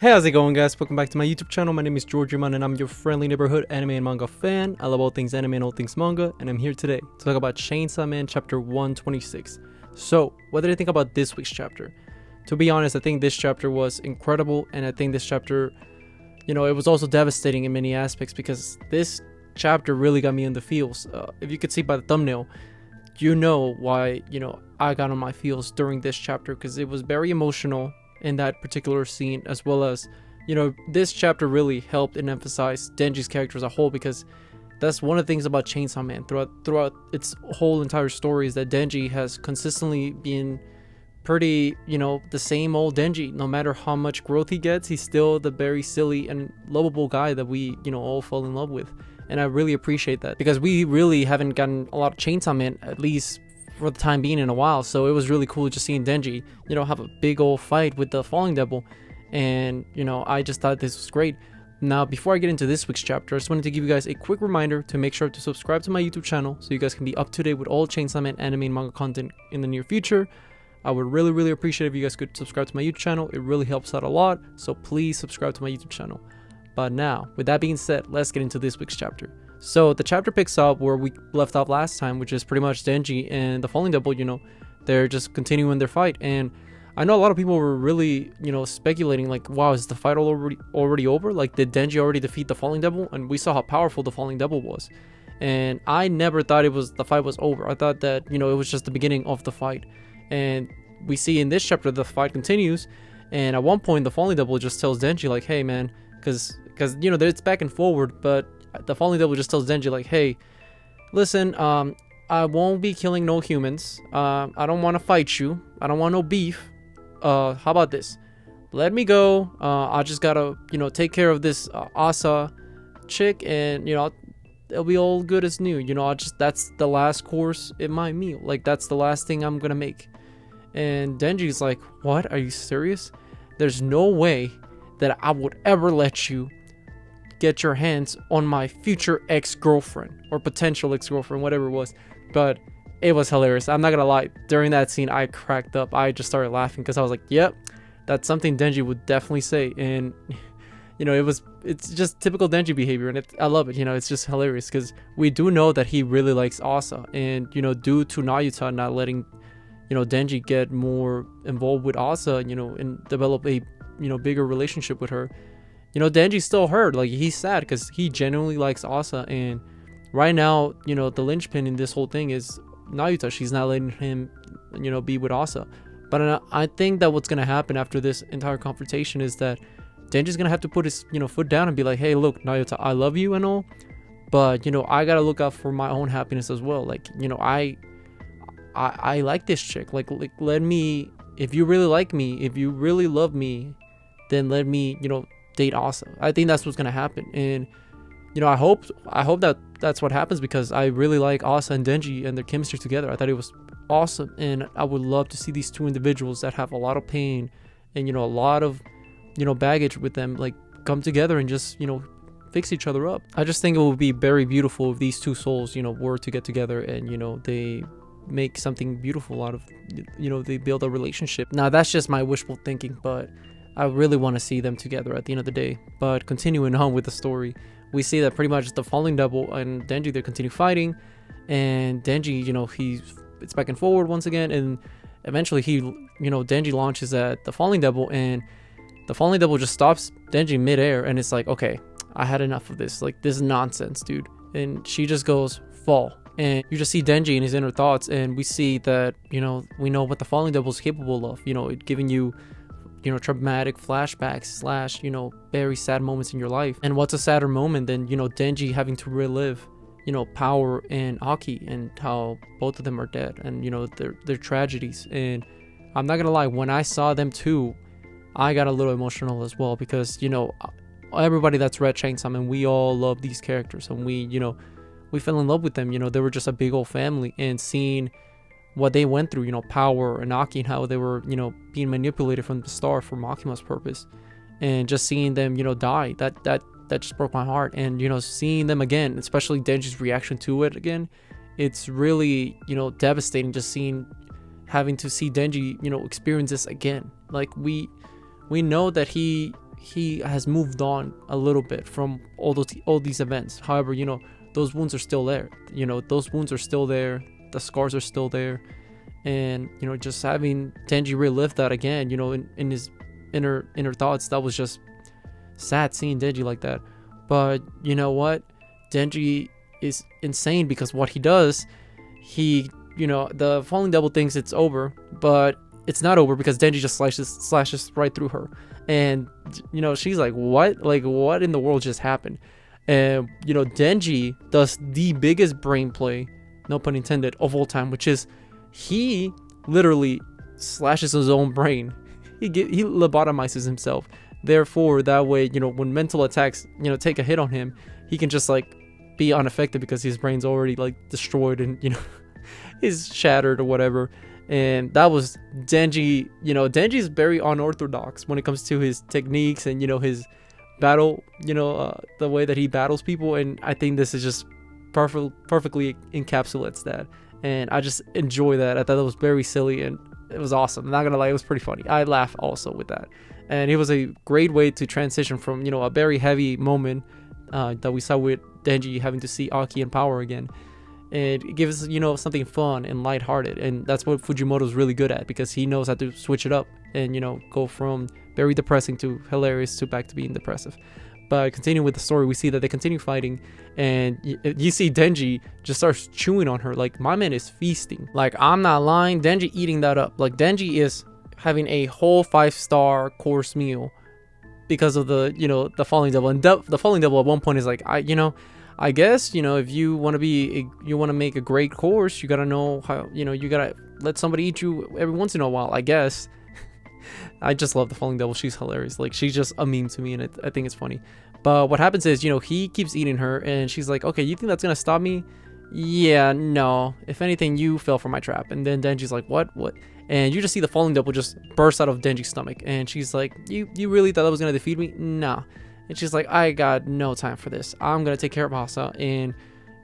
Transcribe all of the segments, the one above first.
Hey, how's it going, guys? Welcome back to my YouTube channel. My name is Georgiman and I'm your friendly neighborhood anime and manga fan. I love all things anime and all things manga, and I'm here today to talk about Chainsaw Man chapter 126. So, what did I think about this week's chapter? To be honest, I think this chapter was incredible, and I think this chapter, it was also devastating in many aspects because this chapter really got me in the feels. If you could see by the thumbnail, you know why, I got on my feels during this chapter because it was very emotional in that particular scene, as well as this chapter really helped and emphasized Denji's character as a whole, because that's one of the things about Chainsaw Man throughout its whole entire story, is that Denji has consistently been pretty the same old Denji. No matter how much growth he gets, he's still the very silly and lovable guy that we all fall in love with. And I really appreciate that, because we really haven't gotten a lot of Chainsaw Man, at least for the time being, in a while. So it was really cool just seeing Denji have a big old fight with the falling devil, and I just thought this was great. Now, before I get into this week's chapter, I just wanted to give you guys a quick reminder to make sure to subscribe to my YouTube channel so you guys can be up to date with all Chainsaw Man anime and manga content in the near future. I would really appreciate if you guys could subscribe to my YouTube channel. It really helps out a lot, so please subscribe to my YouTube channel. But now, with that being said, let's get into this week's chapter. So the chapter picks up where we left off last time, which is pretty much Denji and the falling devil. They're just continuing their fight, and I know a lot of people were really speculating, like, wow, is the fight already over? Like, did Denji already defeat the falling devil? And we saw how powerful the falling devil was, and I never thought the fight was over. I thought that it was just the beginning of the fight. And we see in this chapter the fight continues, and at one point the falling devil just tells Denji, like, hey man, because it's back and forward, but the falling devil just tells Denji, like, hey, listen, I won't be killing no humans. I don't want to fight you. I don't want no beef. How about this? Let me go. I just gotta, take care of this Asa chick, and it'll be all good as new. That's the last course in my meal. Like, that's the last thing I'm gonna make. And Denji's like, what? Are you serious? There's no way that I would ever let you get your hands on my future ex-girlfriend, or potential ex-girlfriend, whatever it was. But it was hilarious. I'm not gonna lie, during that scene I cracked up. I just started laughing because I was like, yep, that's something Denji would definitely say. And it's just typical Denji behavior, and I love it. It's just hilarious because we do know that he really likes Asa, and due to Nayuta not letting Denji get more involved with Asa, and develop a bigger relationship with her, Denji's still hurt. Like, he's sad because he genuinely likes Asa, and right now, the linchpin in this whole thing is Nayuta. She's not letting him, be with Asa. But I think that what's gonna happen after this entire confrontation is that Denji's gonna have to put his, foot down and be like, hey, look, Nayuta, I love you and all, but I gotta look out for my own happiness as well. Like, I like this chick. Like, let me, if you really like me, if you really love me, then let me, date Asa. I think that's what's gonna happen, and I hope that that's what happens, because I really like Asa and Denji and their chemistry together. I thought it was awesome, and I would love to see these two individuals that have a lot of pain and a lot of baggage with them, like, come together and just fix each other up. I just think it would be very beautiful if these two souls were to get together and they make something beautiful out of they build a relationship. Now, that's just my wishful thinking, but I really want to see them together at the end of the day. But continuing on with the story, we see that pretty much the falling devil and Denji, they continue fighting, and Denji, it's back and forward once again, and eventually Denji launches at the falling devil, and the falling devil just stops Denji midair, and it's like, okay, I had enough of this. Like, this is nonsense, dude. And she just goes, fall. And you just see Denji in his inner thoughts, and we see that we know what the falling devil is capable of. It giving you traumatic flashbacks / very sad moments in your life. And what's a sadder moment than Denji having to relive Power and Aki, and how both of them are dead, and their tragedies. And I'm not gonna lie, when I saw them too, I got a little emotional as well, because everybody that's read Chainsaw Man, we all love these characters, and we fell in love with them. They were just a big old family, and seeing what they went through, Power and Aki, and how they were, being manipulated from the start for Makima's purpose, and just seeing them, die, that just broke my heart. And, seeing them again, especially Denji's reaction to it again, it's really, devastating, just having to see Denji, experience this again. Like, we know that he he has moved on a little bit from all these events. However, those wounds are still there. Those wounds are still there. The scars are still there. And, just having Denji relive that again, in his inner thoughts, that was just sad seeing Denji like that. But you know what? Denji is insane because what he does, the falling devil thinks it's over, but it's not over because Denji just slashes right through her. And, she's like, what? Like, what in the world just happened? And, Denji does the biggest brain play, no pun intended, of all time, which is he literally slashes his own brain. He lobotomizes himself. Therefore, that way, when mental attacks, take a hit on him, he can just like be unaffected because his brain's already like destroyed and is shattered or whatever. And that was Denji. Denji's very unorthodox when it comes to his techniques and his battle, the way that he battles people. And I think this is just perfectly encapsulates that. And I just enjoy that. I thought that was very silly and it was awesome. I'm not gonna lie, it was pretty funny. I laugh also with that. And it was a great way to transition from a very heavy moment that we saw with Denji having to see Aki in power again. And it gives something fun and lighthearted, and that's what Fujimoto's really good at, because he knows how to switch it up and go from very depressing to hilarious to back to being depressive. But continuing with the story, we see that they continue fighting, and you see Denji just starts chewing on her. Like, my man is feasting. Like, I'm not lying, Denji eating that up. Like, Denji is having a whole 5-star course meal because of the the falling devil. And the falling devil at one point is like, I guess, if you want to make a great course, you gotta know how, you gotta let somebody eat you every once in a while, I guess. I just love the falling devil. She's hilarious. Like, she's just a meme to me, and I think it's funny. But what happens is, he keeps eating her, and she's like, okay, you think that's gonna stop me? Yeah, no. If anything, you fell for my trap. And then Denji's like, what? And you just see the falling devil just burst out of Denji's stomach, and she's like, you really thought that was gonna defeat me? Nah. And she's like, I got no time for this. I'm gonna take care of Asa, and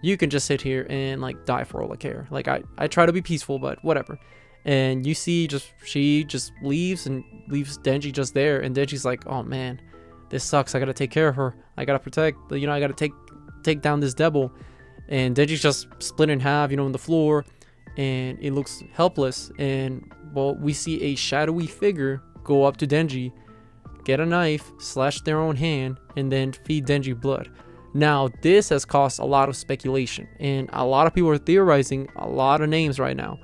you can just sit here and like die for all I care. Like, I try to be peaceful, but whatever. And you see she just leaves leaves Denji just there, and Denji's like, oh man, this sucks. I gotta take care of her. I gotta protect, I gotta take down this devil. And Denji's just split in half, on the floor, and it looks helpless. And well, we see a shadowy figure go up to Denji, get a knife, slash their own hand, and then feed Denji blood. Now, this has caused a lot of speculation, and a lot of people are theorizing a lot of names right now.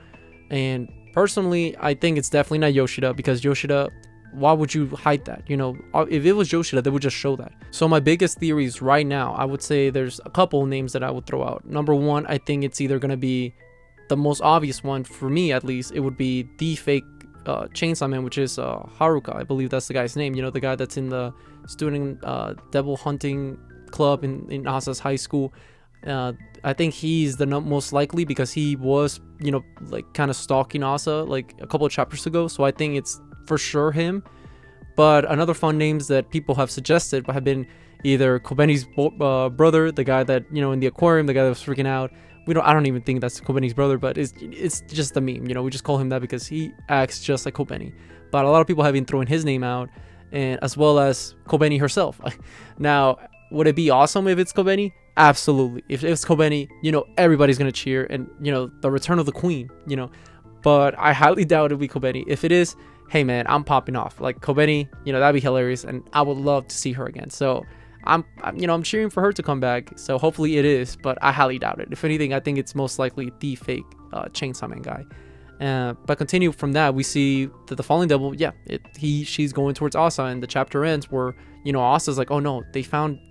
And personally, I think it's definitely not Yoshida, because Yoshida, why would you hide that? If it was Yoshida, they would just show that. So my biggest theories right now, I would say there's a couple names that I would throw out. Number one, I think it's either going to be the most obvious one, for me at least, it would be the fake Chainsaw Man, which is Haruka. I believe that's the guy's name. The guy that's in the student devil hunting club in Asa's high school. I think he's the most likely, because he was, like kind of stalking Asa like a couple of chapters ago. So I think it's for sure him. But another fun names that people have suggested have been either Kobeni's brother, the guy that, in the aquarium, the guy that was freaking out. I don't even think that's Kobeni's brother, but it's just a meme. We just call him that because he acts just like Kobeni. But a lot of people have been throwing his name out, and as well as Kobeni herself. Now, would it be awesome if it's Kobeni? Absolutely. If it's Kobeni, everybody's gonna cheer, and the return of the queen, but I highly doubt it'll be Kobeni. If it is, hey man, I'm popping off. Like, Kobeni, that'd be hilarious, and I would love to see her again. So I'm cheering for her to come back. So hopefully it is, but I highly doubt it. If anything, I think it's most likely the fake Chainsaw Man guy. But continue from that, we see that the falling devil, she's going towards Asa, and the chapter ends where Asa's like, oh no,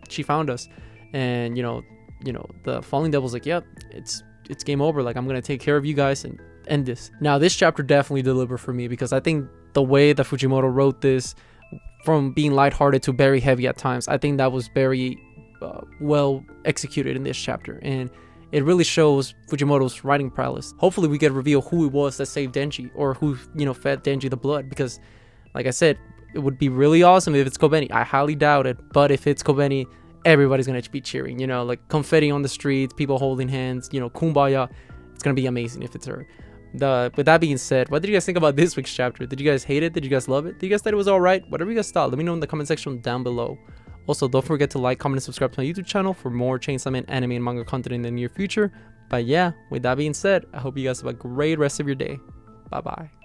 she found us. And the falling devil's like, yep, it's game over. Like, I'm gonna take care of you guys and end this. Now, this chapter definitely delivered for me, because I think the way that Fujimoto wrote this, from being lighthearted to very heavy at times, I think that was very well executed in this chapter, and it really shows Fujimoto's writing prowess. Hopefully we get reveal who it was that saved Denji, or who fed Denji the blood, because like I said, it would be really awesome if it's Kobeni. I highly doubt it, but if it's Kobeni, everybody's gonna be cheering, like confetti on the streets, people holding hands, kumbaya. It's gonna be amazing if it's her. With that being said, what did you guys think about this week's chapter? Did you guys hate it? Did you guys love it? Did you guys think it was alright? Whatever you guys thought, let me know in the comment section down below. Also, don't forget to like, comment, and subscribe to my YouTube channel for more Chainsaw Man anime and manga content in the near future. But yeah, with that being said, I hope you guys have a great rest of your day. Bye bye.